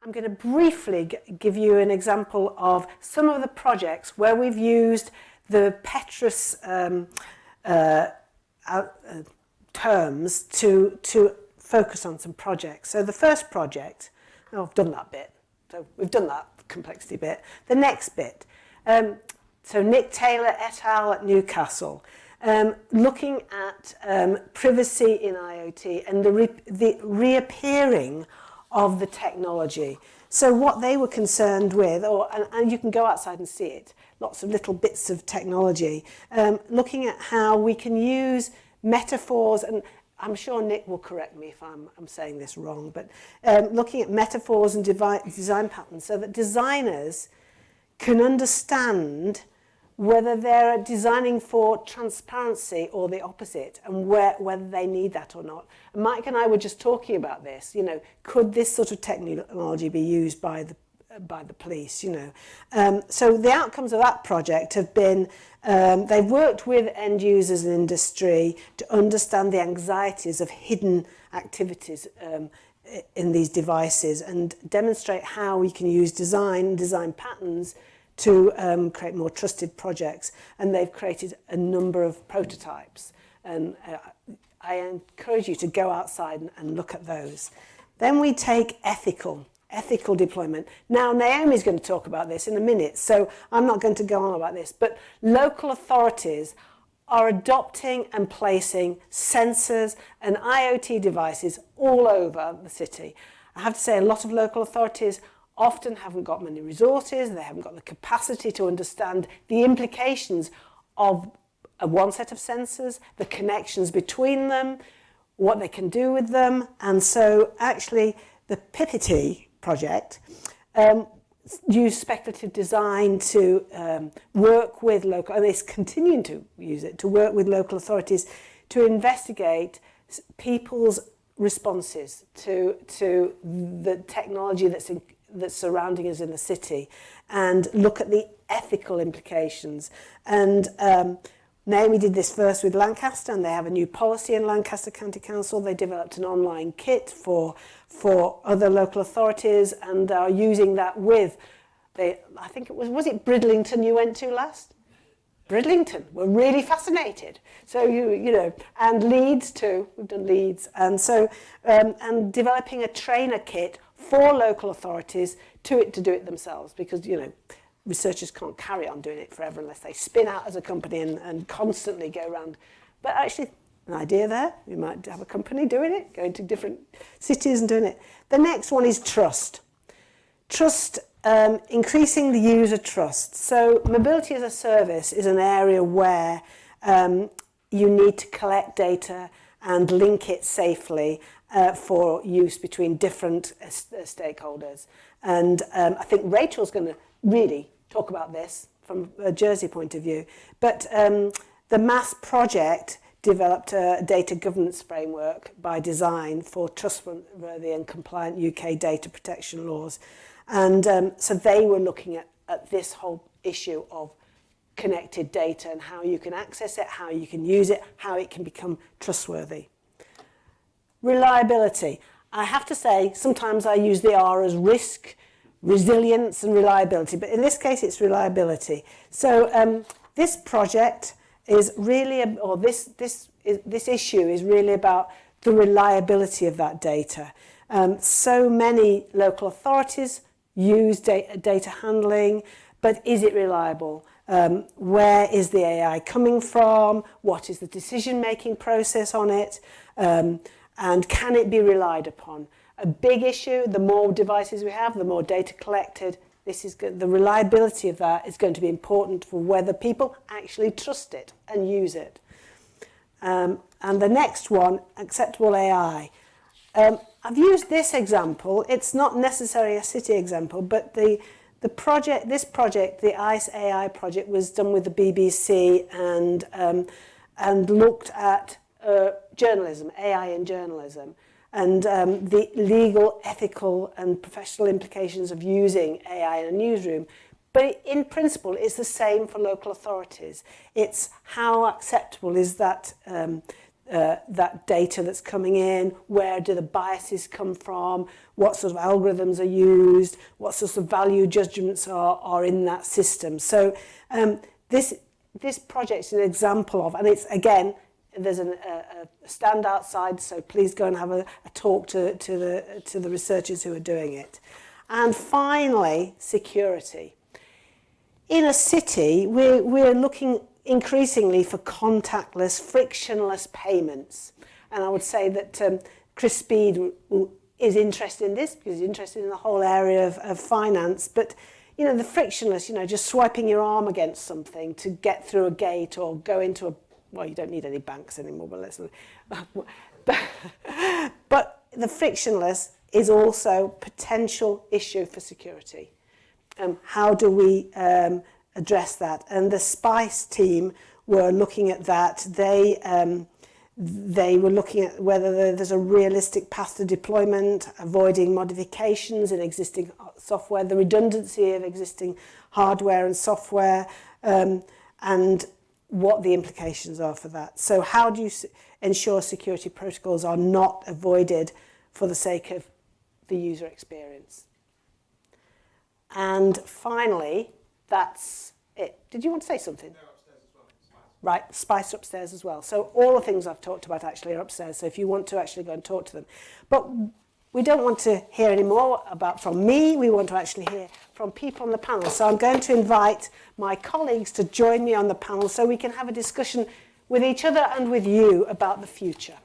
I'm going to briefly give you an example of some of the projects where we've used the PETRAS terms to focus on some projects. So the first project, I've done that bit. So we've done that complexity bit. The next bit, so Nick Taylor et al. At Newcastle, looking at privacy in IoT and the reappearing of the technology. So what they were concerned with, and you can go outside and see it, lots of little bits of technology, looking at how we can use metaphors, and I'm sure Nick will correct me if I'm saying this wrong, but looking at metaphors and design patterns so that designers can understand whether they're designing for transparency or the opposite, and whether they need that or not. And Mike and I were just talking about this, could this sort of technology be used by the police, So the outcomes of that project have been, they've worked with end users and industry to understand the anxieties of hidden activities in these devices and demonstrate how we can use design patterns to create more trusted projects. And they've created a number of prototypes. And I encourage you to go outside and look at those. Then we take ethical deployment. Now, Naomi's going to talk about this in a minute, so I'm not going to go on about this, but local authorities are adopting and placing sensors and IoT devices all over the city. I have to say, a lot of local authorities often haven't got many resources, they haven't got the capacity to understand the implications of one set of sensors, the connections between them, what they can do with them. And so actually the PPT project used speculative design to work with local, and it's continuing to use it, to work with local authorities to investigate people's responses to the technology that's surrounding us in the city, and look at the ethical implications. And Naomi did this first with Lancaster, and they have a new policy in Lancaster County Council. They developed an online kit for other local authorities, and are using that with, I think it was it Bridlington you went to last? Bridlington were really fascinated. So and Leeds too. We've done Leeds, and so and developing a trainer kit for local authorities to do it themselves, because researchers can't carry on doing it forever unless they spin out as a company and constantly go around. But actually, an idea there. We might have a company doing it, going to different cities and doing it. The next one is trust. Trust. Increasing the user trust. So mobility as a service is an area where you need to collect data and link it safely for use between different stakeholders. And I think Rachel's going to really talk about this from a Jersey point of view. But the MASS project developed a data governance framework by design for trustworthy and compliant UK data protection laws. And so they were looking at this whole issue of connected data and how you can access it, how you can use it, how it can become trustworthy. Reliability. I have to say, sometimes I use the R as risk, resilience and reliability, but in this case it's reliability. So this project is really, this issue is really about the reliability of that data. So many local authorities use data handling, but is it reliable? Where is the AI coming from? What is the decision-making process on it? And can it be relied upon? A big issue, the more devices we have, the more data collected, the reliability of that is going to be important for whether people actually trust it and use it. And the next one, acceptable AI. I've used this example. It's not necessarily a city example, but this project, the ICE AI project, was done with the BBC and looked at journalism, AI in journalism, and the legal, ethical, and professional implications of using AI in a newsroom. But in principle, it's the same for local authorities. It's how acceptable is that that data that's coming in, where do the biases come from, what sort of algorithms are used, what sorts of value judgments are in that system. So this project is an example of, and it's, again, there's a stand outside, so please go and have a talk to the researchers who are doing it. And finally, security. In a city, we're looking increasingly for contactless, frictionless payments. And I would say that Chris Speed is interested in this because he's interested in the whole area of finance. But, you know, the frictionless, you know, just swiping your arm against something to get through a gate or go into a, well, you don't need any banks anymore, but let's, but the frictionless is also potential issue for security. How do we address that? And the SPICE team were looking at that. They were looking at whether there's a realistic path to deployment, avoiding modifications in existing software, the redundancy of existing hardware and software, and what the implications are for that. So how do you ensure security protocols are not avoided for the sake of the user experience? And finally, that's it. Did you want to say something? They're upstairs as well. Spice. Right, SPICE upstairs as well. So all the things I've talked about actually are upstairs, so if you want to actually go and talk to them. But we don't want to hear any more from me, we want to actually hear from people on the panel. So I'm going to invite my colleagues to join me on the panel so we can have a discussion with each other and with you about the future.